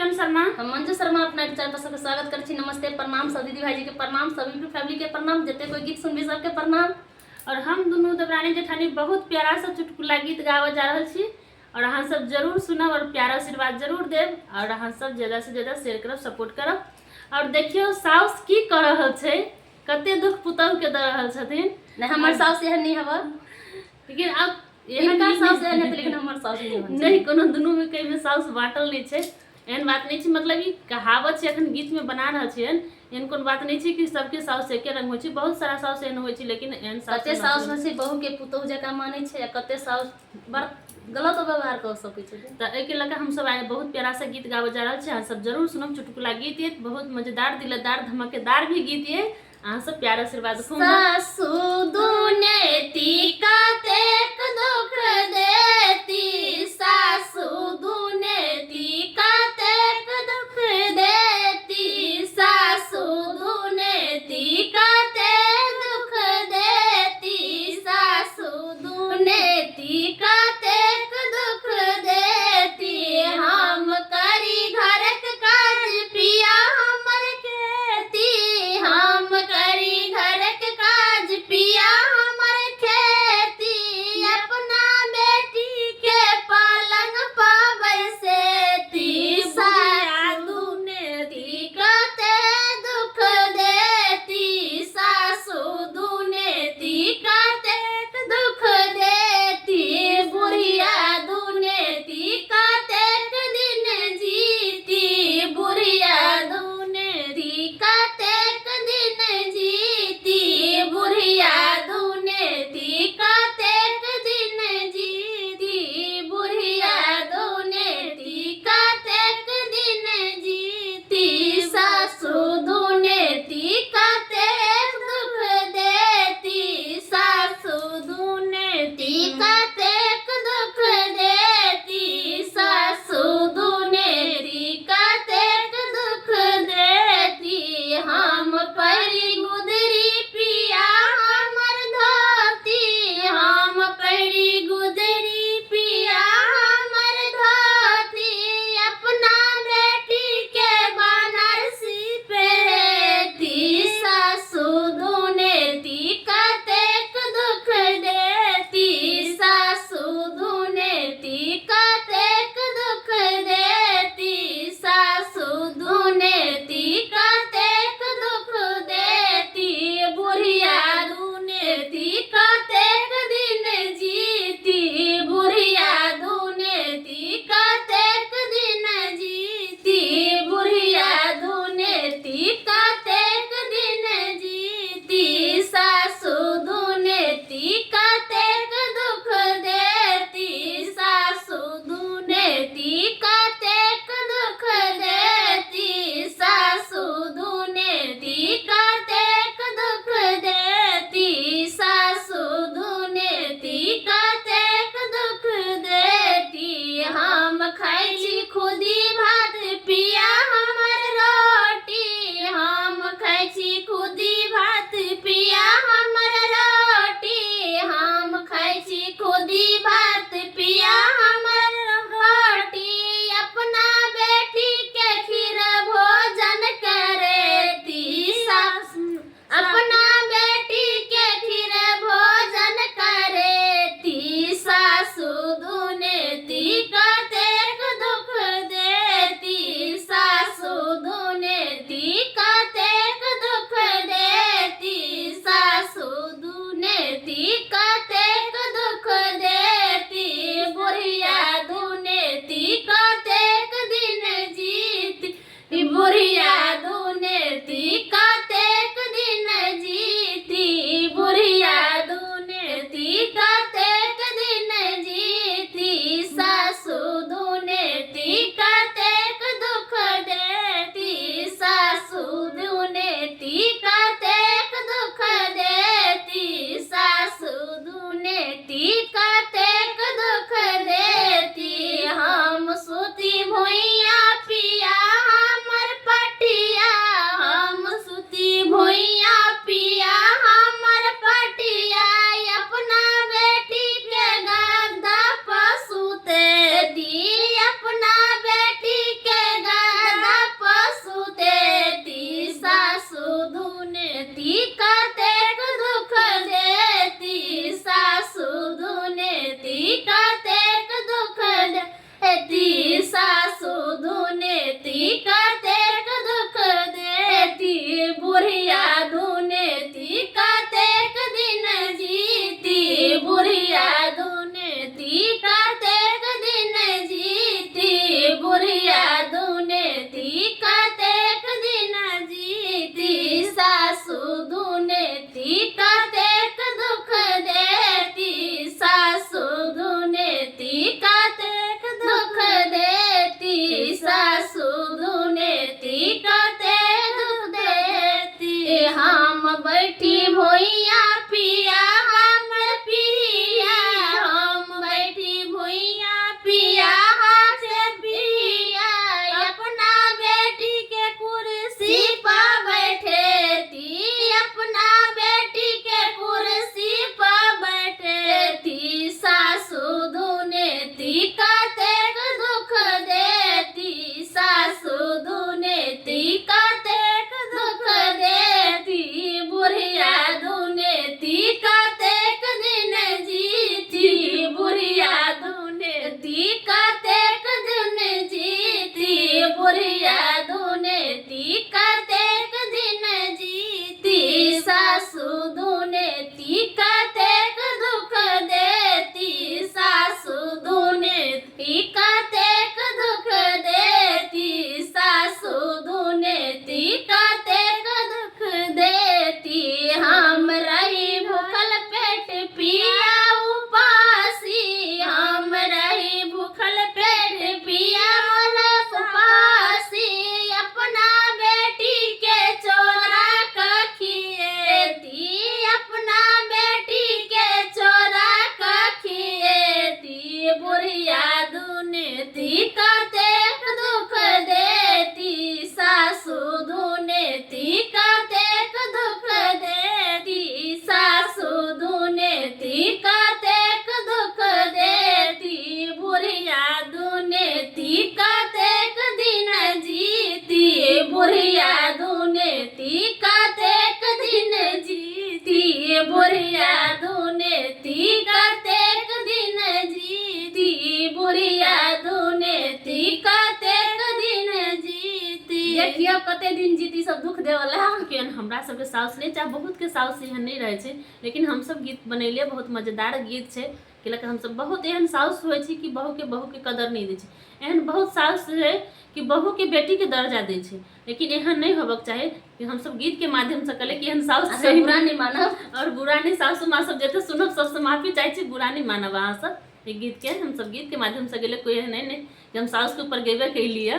मिलन शर्मा। हम मंजू शर्मा अपना चैनल पर सबके स्वागत करछी। नमस्ते, प्रणाम सब दीदी भाई जी के प्रणाम, सभी फैमिली के प्रणाम, जते कोई गीत सुनबी सबके प्रणाम। और हम दोनों देवरानी जेठानी बहुत प्यारा सा चुटकुला गीत गावे जा रहल छी और अहाँ सब जरूर सुनब और प्यारा आशीर्वाद जरूर देब और अहाँ सब ज्यादा से ज्यादा शेयर करब, सपोर्ट करब। और देखियो साउस की कर रहल छै, कते दुख पुतहु के द रहल छथिन। नहीं हमर साउस एहन नहीं हवा, लेकिन अब एहन का साउस एहन है, लेकिन हमर साउस नहीं कोनो दुनू में कहीं में साउस बाटल नहीं छै। एहन बात नहीं छै, मतलब ई कहावत छै, अखन गीत में बना रहल छियन। एहन कोन बात नहीं छै कि सबके साउस एके रंग होइ छै, बहुत सारा साउस एहन होइ छै, लेकिन एहन कते साउस में से बहू के पुतहु जका माने छै आ कते साउस बड़ गलत व्यवहार कर सकै छै। तो एके लके हम सब आए बहुत प्यारा सा गीत गावे जा रहल छी, अहाँ सब जरूर सुनब। चुटकुला गीत ये बहुत मजेदार, दिलदार, धमाकेदार भी गीत ये। अहाँ सब प्यार आशीर्वाद खूब। सासु दुनेती कातेक दुख देती, सासु दुनेती कातेक दुख देती, सासु दुनेती कातेक दुख देती, सासु दुनेती कातेक दुख देती। हम करी घरक काज पिया हमर खेती, हम करी घरक काज पिया हमर खेती, अपना बेटी के पलंग पाबै सेती, सासु दुनेती कते दुख देती, सासु दुनेती कतेक दुख देती, बुढ़िया दुनेती कतेक दिन जीती, बुढ़िया दुनेती कतेक दिन जीती, बुढ़िया दुनेती कतेक दिन जीती, बुढ़िया दुनेती कतेक दिन जीती, सासु दुनेती कतेक दुख देती, सासु दुनेती कतेक दुख देती, सासु दुनेती कतेक दुख देती। हम पहरी गुदरी पिया हमर धोती, हम पहरी गुदरी पिया हमर धोती, अपना बेटी के बनारसी पेती, सासु दुनेती कतेक दुख देती, सासु दुनेती कतेक दुख देती, सासु दुनेती कतेक दुख देती, बुढ़िया दुनेती कतेक दिन जीती, बुढ़िया दुनेती कतेक दिन जीती, बुढ़िया दुनेती कतेक दिन जीती, सासु दुनेती कतेक दुख देती, सासु दुनेती कतेक दुख देती, सासु दुनेती कतेक दुख देती, सासु दुनेती कतेक दुख देती। हम खाई छी खुदी भात पिया हमर रोटी, हम खाई छी खुदी भात पिया हमर रोटी, हम खाई छी खुदी भात पिया हमर रोटी, अपना बेटी के खीर भोजन करेती, सासु अपना बेटी के खीर भोजन करेती, सासु दुनेती कतेक दुख देती, सासु दुनेती कतेक दुख देती, सासु दुनेती कतेक दुख देती, बुढ़िया दुनेती कतेक दिन जीती, बुढ़िया दुनेती कतेक दिन जीती, बुढ़िया दुनेती कतेक दिन जीती, सासु दुनेती कतेक दुख देती, सासु दुनेती कतेक दुख देती, सासु दुनेती कतेक दुख देती। हम सुती भुइया पिया हमर पटिया, हम सुती भुइया पिया हमर पटिया, अपना बेटी के गद्दा पर सुते दी, अपना बेटी के गद्दा हम बैठी भोइया पिया हमर पिया, हम बैठी भोइया पिया से पिया, अपना बेटी के कुर्सी पर बैठे ती, अपना बेटी के कुर्सी पर बैठे ती, सासू दुने ती कतेक दुख देती, सासू दुने ती कतेक दुख देती, बुढ़िया दुने ती कतेक दिन जीती, बुढ़िया दुने ती कतेक दिन जीती, बुढ़िया दुने ती कतेक दिन जीती, सासू दुने ती कतेक दुख देती, सासू दुने ती कतेक दुख देती, सासू दुने ती कतेक दुख देती, हम रही भूखल पेट पिया उपासी, हम रही भूखल पेट पिया मन उपासी, अपना बेटी के चोरा कखिएती, अपना बेटी के चोरा कखिएती, बुढ़िया दुने ती कतेक दुख देती, सासू दुने ती कतेक दुख देती, सासू दुने ती कतेक दुख देती, बुढ़िया दुने ती कतेक दिन जीती, बुढ़िया दुने ती कतेक दिन जीती, बुढ़िया दुने ती कतेक दिन जीती, बुढ़िया दुने ती कतेक दिन जीती। देखियो कते दिन जीती सब दुख देवला केहन हमरा सबके साउस नहीं चाहे बहुत के साउस एहन नहीं रहे छै, लेकिन हम सब गीत बनैलिए बहुत मजेदार गीत छै कि हम सब बहुत एहन साउस होइ छै कि बहू के कदर नहीं दै छै, एहन बहुत साउस है कि बहू के बेटी के दर्जा दै छै, लेकिन एहन नहीं होबक चाहे कि हम सब गीत के माध्यम से कहले कि एहन साउस से बुरा नहीं मानब और बुरा नहीं सासू माँ सब जते सुनब सबसे माफी चाहे छी, बुरा नहीं मानब अहाँ सब। गीत के हम सब गीत के माध्यम से गेले कोई एहन नहीं कि हम साउस के ऊपर गेबे कैलिए।